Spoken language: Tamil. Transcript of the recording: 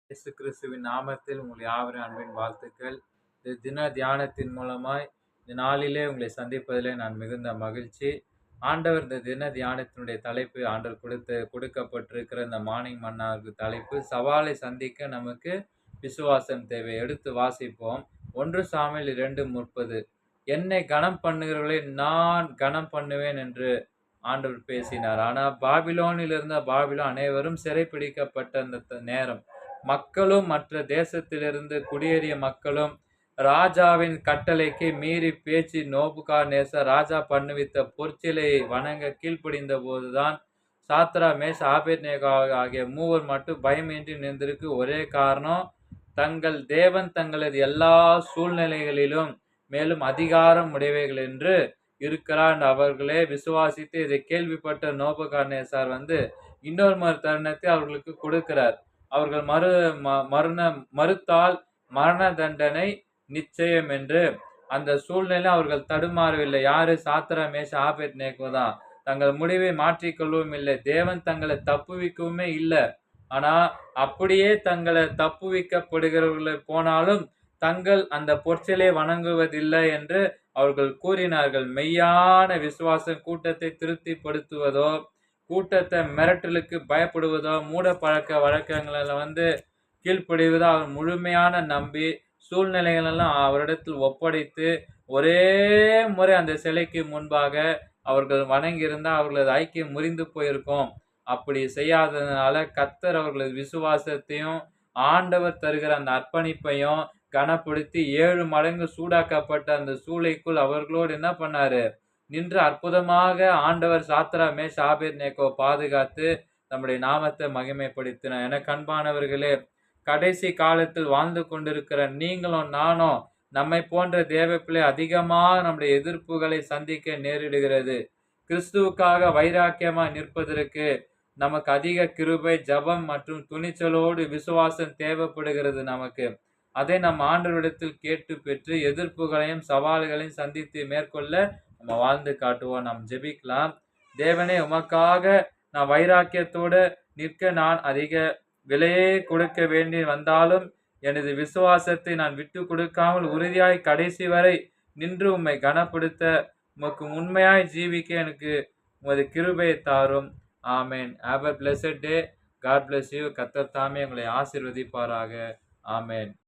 இயேசு கிறிஸ்துவின் நாமத்தில் உங்கள் யாவரின் அன்பின் வாழ்த்துக்கள். இந்த தின தியானத்தின் மூலமாய் இந்த நாளிலே உங்களை சந்திப்பதிலே நான் மிகுந்த மகிழ்ச்சி. ஆண்டவர் இந்த தின தியானத்தினுடைய தலைப்பு ஆண்டவர் கொடுக்கப்பட்டிருக்கிற இந்த மார்னிங் மன்னாவுக்கு தலைப்பு சவாலை சந்திக்க நமக்கு விசுவாசம் தேவை. எடுத்து வாசிப்போம். 1 சாமுவேல் 2:30 என்னை கனம் பண்ணுகிறவர்களை நான் கனம் பண்ணுவேன் என்று ஆண்டவர் பேசினார். ஆனா பாபிலோனில் இருந்த அனைவரும் சிறைப்பிடிக்கப்பட்ட அந்த நேரம், மக்களும் மற்ற தேசத்திலிருந்து குடியேறிய மக்களும் ராஜாவின் கட்டளைக்கு மீறி பேச்சு நேபுகாத்நேசர் ராஜா பண்ணுவித்த பொற்சிலையை வணங்க கீழ்ப்படிந்த போதுதான் சாத்ரா மேஷ் ஆபேத்நேகோ ஆகிய மூவர் மட்டும் பயமின்றி நின்றிருக்கு. ஒரே காரணம், தங்கள் தேவன் தங்களது எல்லா சூழ்நிலைகளிலும் மேலும் அதிகாரம் உடையவைகள் என்று இருக்கிறார் அவர்களே விசுவாசித்து இதை கேள்விப்பட்ட நேபுகாத்நேசர் இன்னொரு தருணத்தை அவர்களுக்கு கொடுக்கிறார். அவர்கள் மறுத்தால் மரண தண்டனை நிச்சயம் என்று. அந்த சூழ்நிலை அவர்கள் தடுமாறவில்லை. யாரு? சாத்ரா மேஷ் ஆபேத்நேகோ தான். தங்கள் முடிவை மாற்றிக்கொள்ளவும் இல்லை, தேவன் தங்களை தப்புவிக்கவுமே இல்லை. ஆனா அப்படியே தங்களை தப்புவிக்கப்படுகிறவர்களை போனாலும் தங்கள் அந்த பொற்சிலை வணங்குவதில்லை என்று அவர்கள் கூறினார்கள். மெய்யான விசுவாசம் கூட்டத்தை திருப்திப்படுத்துவதோ, கூட்டத்தை மிரட்டலுக்கு பயப்படுவதோ, மூட பழக்க வழக்கங்களை கீழ்ப்படிவதோ அவர் முழுமையான நம்பி சூழ்நிலைகளெல்லாம் அவரிடத்தில் ஒப்படைத்து ஒரே முறை அந்த சிலைக்கு முன்பாக அவர்கள் வணங்கியிருந்தால் அவர்களது ஐக்கியம் முறிந்து போயிருக்கும். அப்படி செய்யாததுனால கர்த்தர் அவர்களது விசுவாசத்தையும் ஆண்டவர் தருகிற அந்த அர்ப்பணிப்பையும் கனப்படுத்தி 7 மடங்கு சூடாக்கப்பட்ட அந்த சூளைக்குள் அவர்களோடு என்ன பண்ணாரு? நின்று அற்புதமாக ஆண்டவர் சாத்ரா மேஷ் ஆபேத்நேகோ பாதுகாத்து நம்முடைய நாமத்தை மகிமைப்படுத்தினார். என அன்பானவர்களே, கடைசி காலத்தில் வாழ்ந்து கொண்டிருக்கிற நீங்களும் நானும் நம்மை போன்ற தேவப்பிள்ளை அதிகமாக நம்முடைய எதிர்ப்புகளை சந்திக்க நேரிடுகிறது. கிறிஸ்துவுக்காக வைராக்கியமாக நிற்பதற்கு நமக்கு அதிக கிருபை, ஜபம் மற்றும் துணிச்சலோடு விசுவாசம் தேவைப்படுகிறது நமக்கு. அதை நம் ஆண்டவரிடத்தில் கேட்டு பெற்று எதிர்ப்புகளையும் சவால்களையும் சந்தித்து மேற்கொள்ள நம்ம வாழ்ந்து காட்டுவோம். நாம் ஜெபிக்கலாம். தேவனே, உமக்காக நான் வைராக்கியத்தோடு நிற்க நான் அதிக விலையே கொடுக்க வேண்டி வந்தாலும் எனது விசுவாசத்தை நான் விட்டு கொடுக்காமல் உறுதியாய் கடைசி வரை நின்று உம்மை கனப்படுத்த உமக்கு உண்மையாய் ஜீவிக்க எனக்கு உமது கிருபையை தாரும். ஆமேன். Have a blessed day. God bless you. கர்த்தர் தாமே உங்களை ஆசீர்வதிப்பாராக. ஆமேன்.